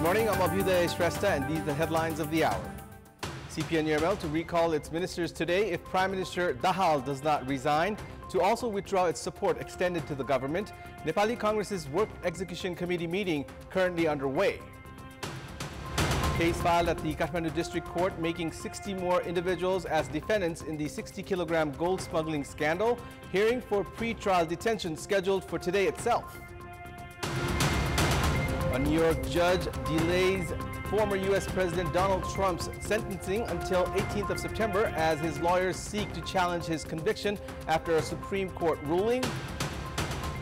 morning, I'm Abheudaya Shrestha, and these are the headlines of the hour. CPN UML to recall its ministers today if Prime Minister Dahal does not resign, to also withdraw its support extended to the government. Nepali Congress's Work Execution Committee meeting currently underway. Case filed at the Kathmandu District Court making 60 more individuals as defendants in the 60-kilogram gold smuggling scandal. Hearing for pre-trial detention scheduled for today itself. A New York judge delays former U.S. President Donald Trump's sentencing until 18th of September as his lawyers seek to challenge his conviction after a Supreme Court ruling.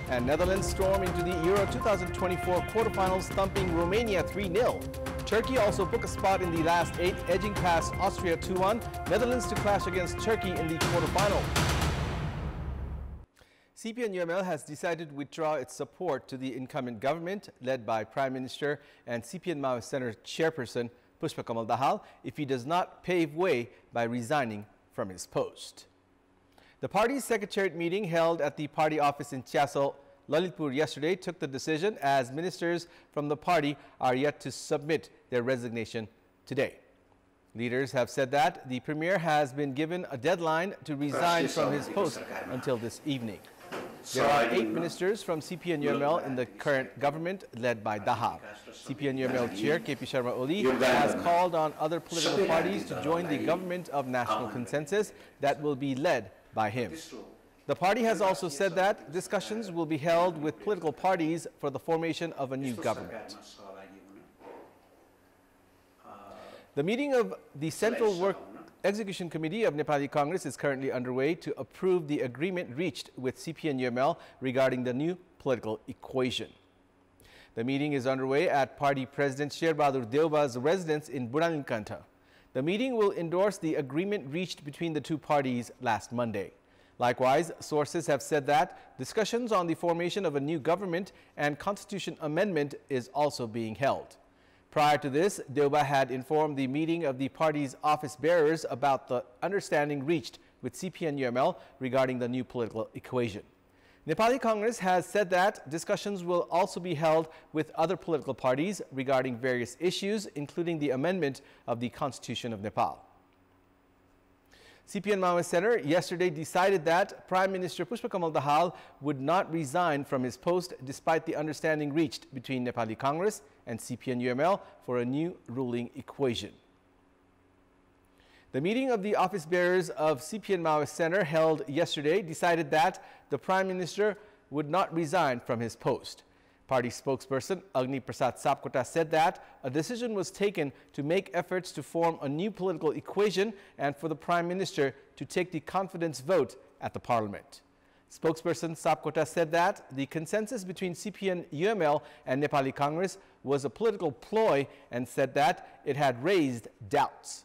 And Netherlands storm into the Euro 2024 quarterfinals, thumping Romania 3-0. Turkey also book a spot in the last 8, edging past Austria 2-1. Netherlands to clash against Turkey in the quarterfinal. CPN UML has decided to withdraw its support to the incumbent government led by Prime Minister and CPN Maoist Center Chairperson Pushpakamal Dahal if he does not pave way by resigning from his post. The party's secretariat meeting held at the party office in Chiasol, Lalitpur yesterday took the decision as ministers from the party are yet to submit their resignation today. Leaders have said that the Premier has been given a deadline to resign from his post until this evening. There are 8 ministers from CPN UML in the current government led by Dahal. CPN UML Chair KP Sharma Oli has called on other political parties to join the government of national consensus that will be led by him. The party has also said that discussions will be held with political parties for the formation of a new government. The meeting of the Central Work Execution Committee of Nepali Congress is currently underway to approve the agreement reached with CPN UML regarding the new political equation. The meeting is underway at Party President Sherbahadur Deuba's residence in Buraninkanta. The meeting will endorse the agreement reached between the two parties last Monday. Likewise, sources have said that discussions on the formation of a new government and constitution amendment is also being held. Prior to this, Deuba had informed the meeting of the party's office bearers about the understanding reached with CPN UML regarding the new political equation. Nepali Congress has said that discussions will also be held with other political parties regarding various issues, including the amendment of the Constitution of Nepal. CPN Maoist Center yesterday decided that Prime Minister Pushpakamal Dahal would not resign from his post despite the understanding reached between Nepali Congress and CPN UML for a new ruling equation. The meeting of the office bearers of CPN Maoist Center held yesterday decided that the Prime Minister would not resign from his post. Party spokesperson Agni Prasad Sapkota said that a decision was taken to make efforts to form a new political equation and for the Prime Minister to take the confidence vote at the Parliament. Spokesperson Sapkota said that the consensus between CPN UML and Nepali Congress was a political ploy and said that it had raised doubts.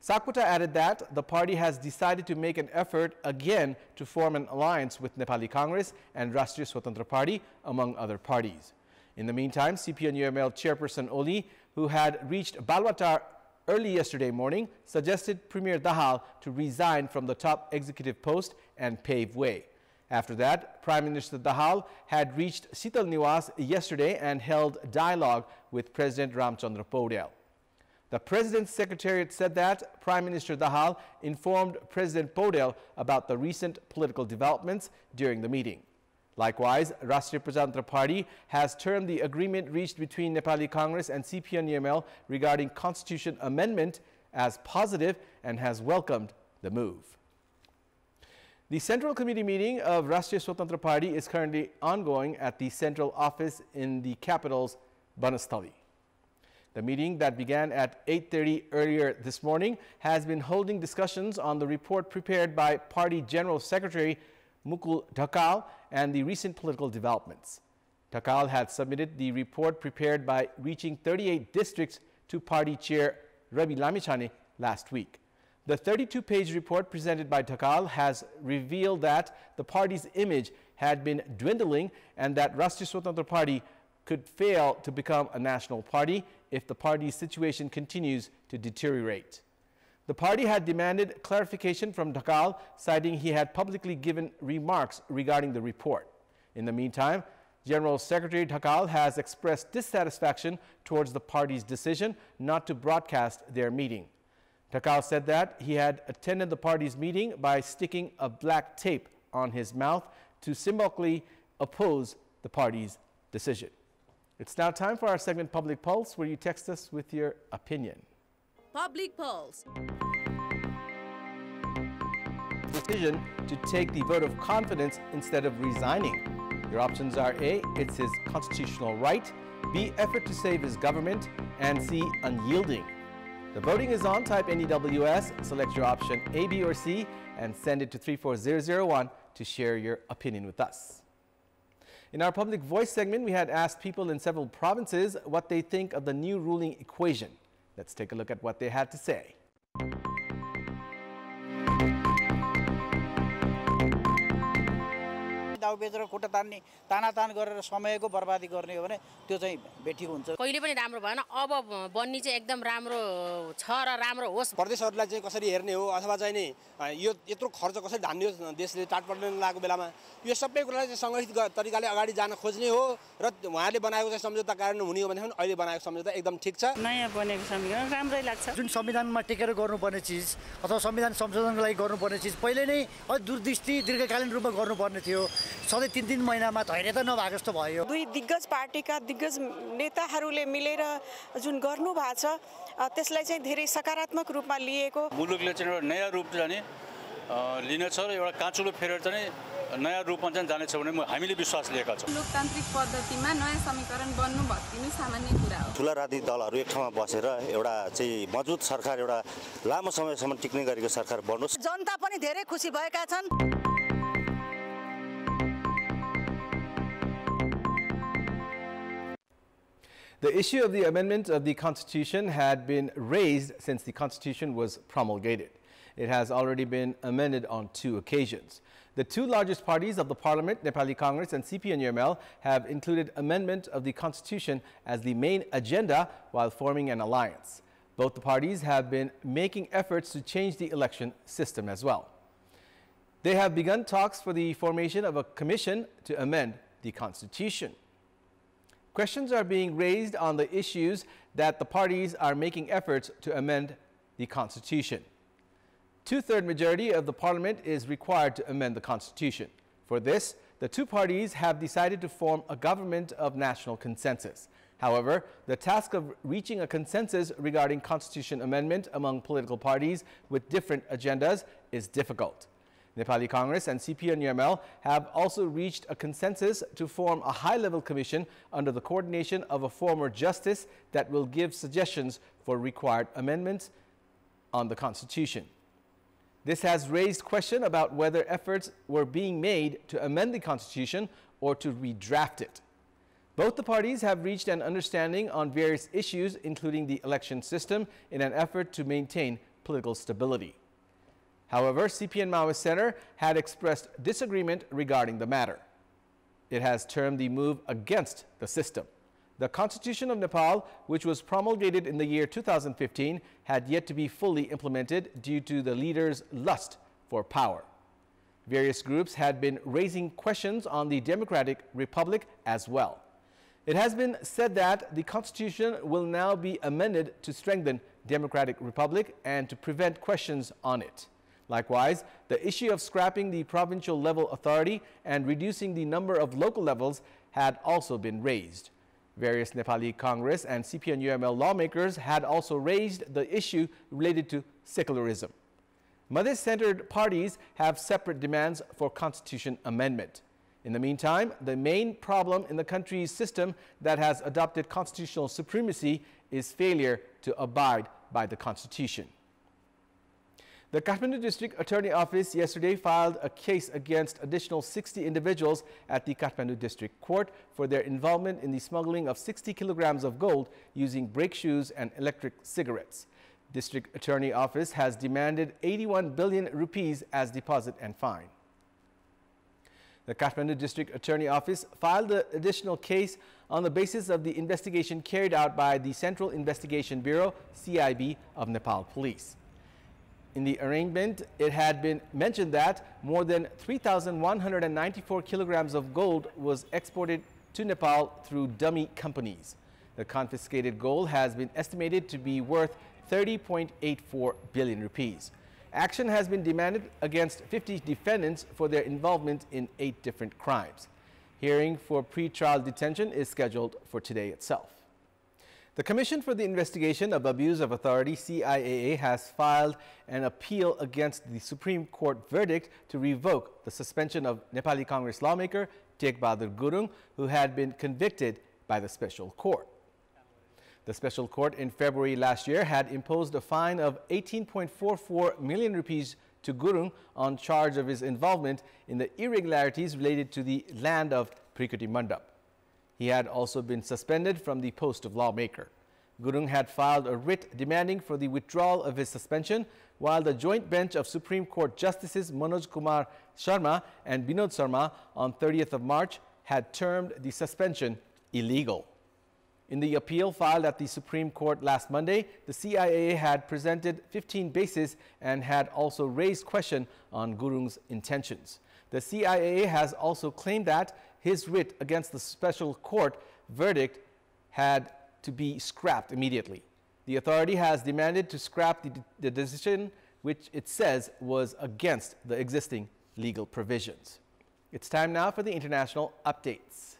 Sapkota added that the party has decided to make an effort again to form an alliance with Nepali Congress and Rastriya Party, among other parties. In the meantime, CPN UML Chairperson Oli, who had reached Balwatar early yesterday morning, suggested Premier Dahal to resign from the top executive post and pave way. After that, Prime Minister Dahal had reached Sital Niwas yesterday and held dialogue with President Ramchandra Paudel. The President's Secretariat said that Prime Minister Dahal informed President Paudel about the recent political developments during the meeting. Likewise, Rastriya Prajatantra Party has termed the agreement reached between Nepali Congress and CPN UML regarding constitution amendment as positive and has welcomed the move. The Central Committee meeting of Rastriya Swatantra Party is currently ongoing at the central office in the capital's Banastali. The meeting that began at 8:30 earlier this morning has been holding discussions on the report prepared by Party General Secretary Mukul Dhakal and the recent political developments. Dhakal had submitted the report prepared by reaching 38 districts to Party Chair Ravi Lamichhane last week. The 32-page report presented by Dhakal has revealed that the party's image had been dwindling and that Rastriya Swatantra Party could fail to become a national party if the party's situation continues to deteriorate. The party had demanded clarification from Dhakal, citing he had publicly given remarks regarding the report. In the meantime, General Secretary Dhakal has expressed dissatisfaction towards the party's decision not to broadcast their meeting. Dhakal said that he had attended the party's meeting by sticking a black tape on his mouth to symbolically oppose the party's decision. It's now time for our segment Public Pulse, where you text us with your opinion. Public Pulse. Decision to take the vote of confidence instead of resigning. Your options are A, it's his constitutional right, B, effort to save his government, and C, unyielding. The voting is on. Type NEWS, select your option A, B, or C, and send it to 34001 to share your opinion with us. In our Public Voice segment, we had asked people in several provinces what they think of the new ruling equation. Let's take a look at what they had to say. दाउ बेचेर खुट्टा तान्ने तानातान गरेर समयको बर्बादी गर्ने हो भने त्यो चाहिँ बेठी हुन्छ। कहिले पनि राम्रो भएन, अब बन्नी चाहिँ एकदम राम्रो छ र राम्रो होस्। प्रदेशहरुलाई चाहिँ कसरी हेर्ने हो अथवा चाहिँ नि यो यत्रो खर्च कसरी धान्ने हो देशले टाटपटन लागेको बेलामा यो सबै कुरालाई चाहिँ संगठित तरिकाले अगाडि जान खोज्ने हो र उहाँले बनाएको चाहिँ सम्झौता कारण हुने हो भने अहिले बनाएको सम्झौता एकदम ठीक छ। नयाँ बनेको संविधान राम्रै लाग्छ। जुन संविधानमा टेकेर गर्नुपर्ने चिज अथवा संविधान संशोधनको लागि गर्नुपर्ने चिज पहिले नै दूरदृष्टि दीर्घकालीन रूपमा गर्नुपर्ने थियो। सधैँ 3-3 महिनामा धैर्य त नभएको जस्तो भयो। दुई दिग्गज पार्टीका दिग्गज नेताहरूले मिलेर जुन गर्नु भएको छ त्यसलाई चाहिँ धेरै सकारात्मक रूपमा लिएको। मुलुकले चाहिँ एउटा नयाँ रूप चाहिँ लिन छ र एउटा काँचुलो फेरेर चाहिँ नयाँ रूपमा चाहिँ जानेछ भन्ने हामीले विश्वास लिएका छौँ। लोकतान्त्रिक पद्धतिमा नयाँ समीकरण बन्नु भत्किनु सामान्य कुरा हो। ठुला राजनीतिक दलहरू एक ठाउँमा बसेर एउटा चाहिँ मजबुत सरकार एउटा लामो समयसम्म टिक्ने गरेको सरकार बन्नुस्। जनता पनि धेरै खुसी भएका छन्। The issue of the amendment of the Constitution had been raised since the Constitution was promulgated. It has already been amended on 2 occasions. The 2 largest parties of the Parliament, Nepali Congress and CPN UML, have included amendment of the Constitution as the main agenda while forming an alliance. Both the parties have been making efforts to change the election system as well. They have begun talks for the formation of a commission to amend the Constitution. Questions are being raised on the issues that the parties are making efforts to amend the Constitution. 2/3 majority of the Parliament is required to amend the Constitution. For this, the 2 parties have decided to form a government of national consensus. However, the task of reaching a consensus regarding Constitution amendment among political parties with different agendas is difficult. Nepali Congress and CPN UML have also reached a consensus to form a high-level commission under the coordination of a former justice that will give suggestions for required amendments on the Constitution. This has raised question about whether efforts were being made to amend the Constitution or to redraft it. Both the parties have reached an understanding on various issues, including the election system, in an effort to maintain political stability. However, CPN Maoist Center had expressed disagreement regarding the matter. It has termed the move against the system. The Constitution of Nepal, which was promulgated in the year 2015, had yet to be fully implemented due to the leaders' lust for power. Various groups had been raising questions on the democratic republic as well. It has been said that the Constitution will now be amended to strengthen democratic republic and to prevent questions on it. Likewise, the issue of scrapping the provincial level authority and reducing the number of local levels had also been raised. Various Nepali Congress and CPN UML lawmakers had also raised the issue related to secularism. Madhya-centered parties have separate demands for constitution amendment. In the meantime, the main problem in the country's system that has adopted constitutional supremacy is failure to abide by the Constitution. The Kathmandu District Attorney Office yesterday filed a case against additional 60 individuals at the Kathmandu District Court for their involvement in the smuggling of 60 kilograms of gold using brake shoes and electric cigarettes. District Attorney Office has demanded 81 billion rupees as deposit and fine. The Kathmandu District Attorney Office filed the additional case on the basis of the investigation carried out by the Central Investigation Bureau, CIB, of Nepal Police. In the arraignment, it had been mentioned that more than 3,194 kilograms of gold was exported to Nepal through dummy companies. The confiscated gold has been estimated to be worth 30.84 billion rupees. Action has been demanded against 50 defendants for their involvement in 8 different crimes. Hearing for pre-trial detention is scheduled for today itself. The Commission for the Investigation of Abuse of Authority, CIAA, has filed an appeal against the Supreme Court verdict to revoke the suspension of Nepali Congress lawmaker Tek Bahadur Gurung, who had been convicted by the special court. The special court in February last year had imposed a fine of 18.44 million rupees to Gurung on charge of his involvement in the irregularities related to the land of Prikuti Mandap. He had also been suspended from the post of lawmaker. Gurung had filed a writ demanding for the withdrawal of his suspension, while the joint bench of Supreme Court Justices Manoj Kumar Sharma and Binod Sharma on 30th of March had termed the suspension illegal. In the appeal filed at the Supreme Court last Monday, the CIAA had presented 15 bases and had also raised question on Gurung's intentions. The CIAA has also claimed that his writ against the special court verdict had to be scrapped immediately. The authority has demanded to scrap the decision, which it says was against the existing legal provisions. It's time now for the international updates.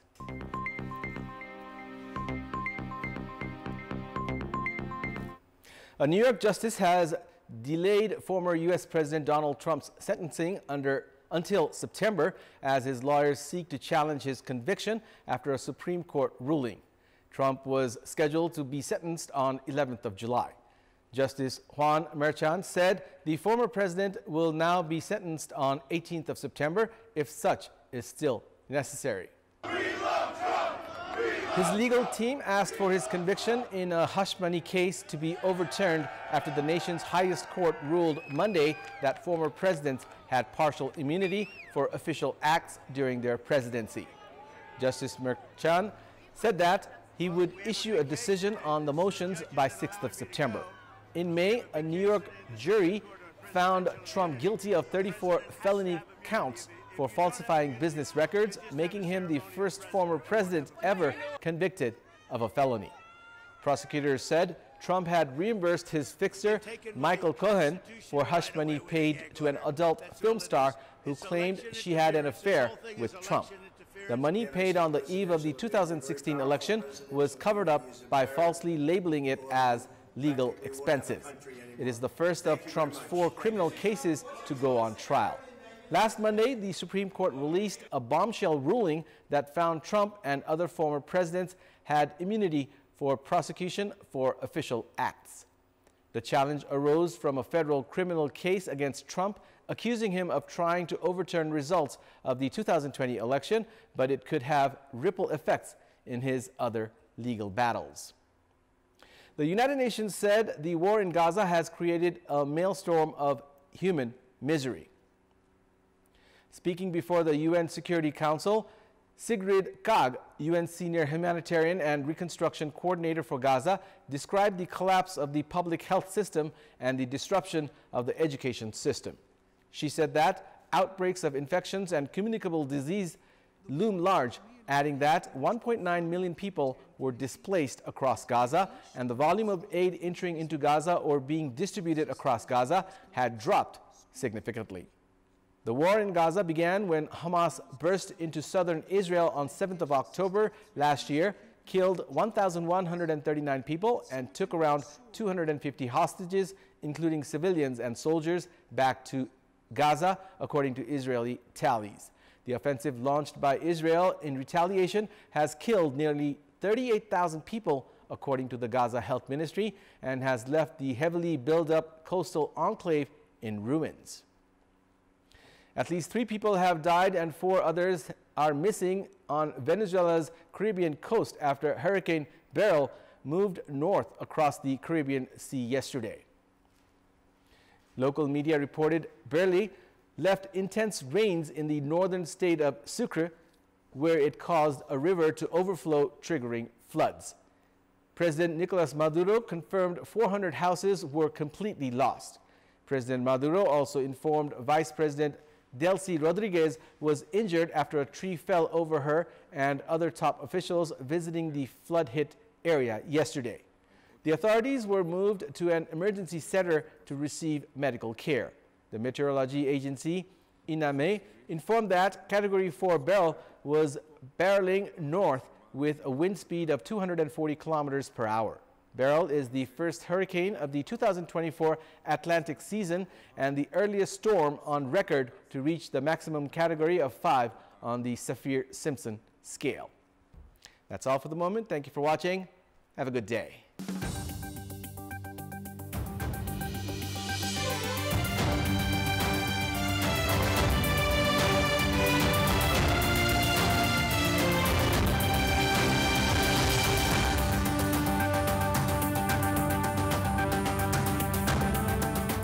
A New York justice has delayed former U.S. President Donald Trump's sentencing until September as his lawyers seek to challenge his conviction after a Supreme Court ruling. Trump was scheduled to be sentenced on 11th of July. Justice Juan Merchan said the former president will now be sentenced on 18th of September if such is still necessary. His legal team asked for his conviction in a hush money case to be overturned after the nation's highest court ruled Monday that former presidents had partial immunity for official acts during their presidency. Justice Merchan said that he would issue a decision on the motions by 6th of September. In May, a New York jury found Trump guilty of 34 felony counts for falsifying business records, making him the first former president ever convicted of a felony. Prosecutors said Trump had reimbursed his fixer, Michael Cohen, for hush money paid to an adult film star who claimed she had an affair with Trump. The money paid on the eve of the 2016 election was covered up by falsely labeling it as legal expenses. It is the first of Trump's 4 criminal cases to go on trial. Last Monday, the Supreme Court released a bombshell ruling that found Trump and other former presidents had immunity for prosecution for official acts. The challenge arose from a federal criminal case against Trump, accusing him of trying to overturn results of the 2020 election, but it could have ripple effects in his other legal battles. The United Nations said the war in Gaza has created a maelstrom of human misery. Speaking before the UN Security Council, Sigrid Kaag, UN Senior Humanitarian and Reconstruction Coordinator for Gaza, described the collapse of the public health system and the disruption of the education system. She said that outbreaks of infections and communicable disease loom large, adding that 1.9 million people were displaced across Gaza, and the volume of aid entering into Gaza or being distributed across Gaza had dropped significantly. The war in Gaza began when Hamas burst into southern Israel on 7th of October last year, killed 1,139 people, and took around 250 hostages, including civilians and soldiers, back to Gaza, according to Israeli tallies. The offensive launched by Israel in retaliation has killed nearly 38,000 people, according to the Gaza Health Ministry, and has left the heavily built-up coastal enclave in ruins. At least 3 people have died and 4 others are missing on Venezuela's Caribbean coast after Hurricane Beryl moved north across the Caribbean Sea yesterday. Local media reported Beryl left intense rains in the northern state of Sucre, where it caused a river to overflow, triggering floods. President Nicolas Maduro confirmed 400 houses were completely lost. President Maduro also informed Vice President Delcy Rodriguez was injured after a tree fell over her and other top officials visiting the flood-hit area yesterday. The authorities were moved to an emergency center to receive medical care. The meteorology agency, INAME, informed that Category 4 Beryl was barreling north with a wind speed of 240 kilometers per hour. Beryl is the first hurricane of the 2024 Atlantic season and the earliest storm on record to reach the maximum category of 5 on the Saffir-Simpson scale. That's all for the moment. Thank you for watching. Have a good day.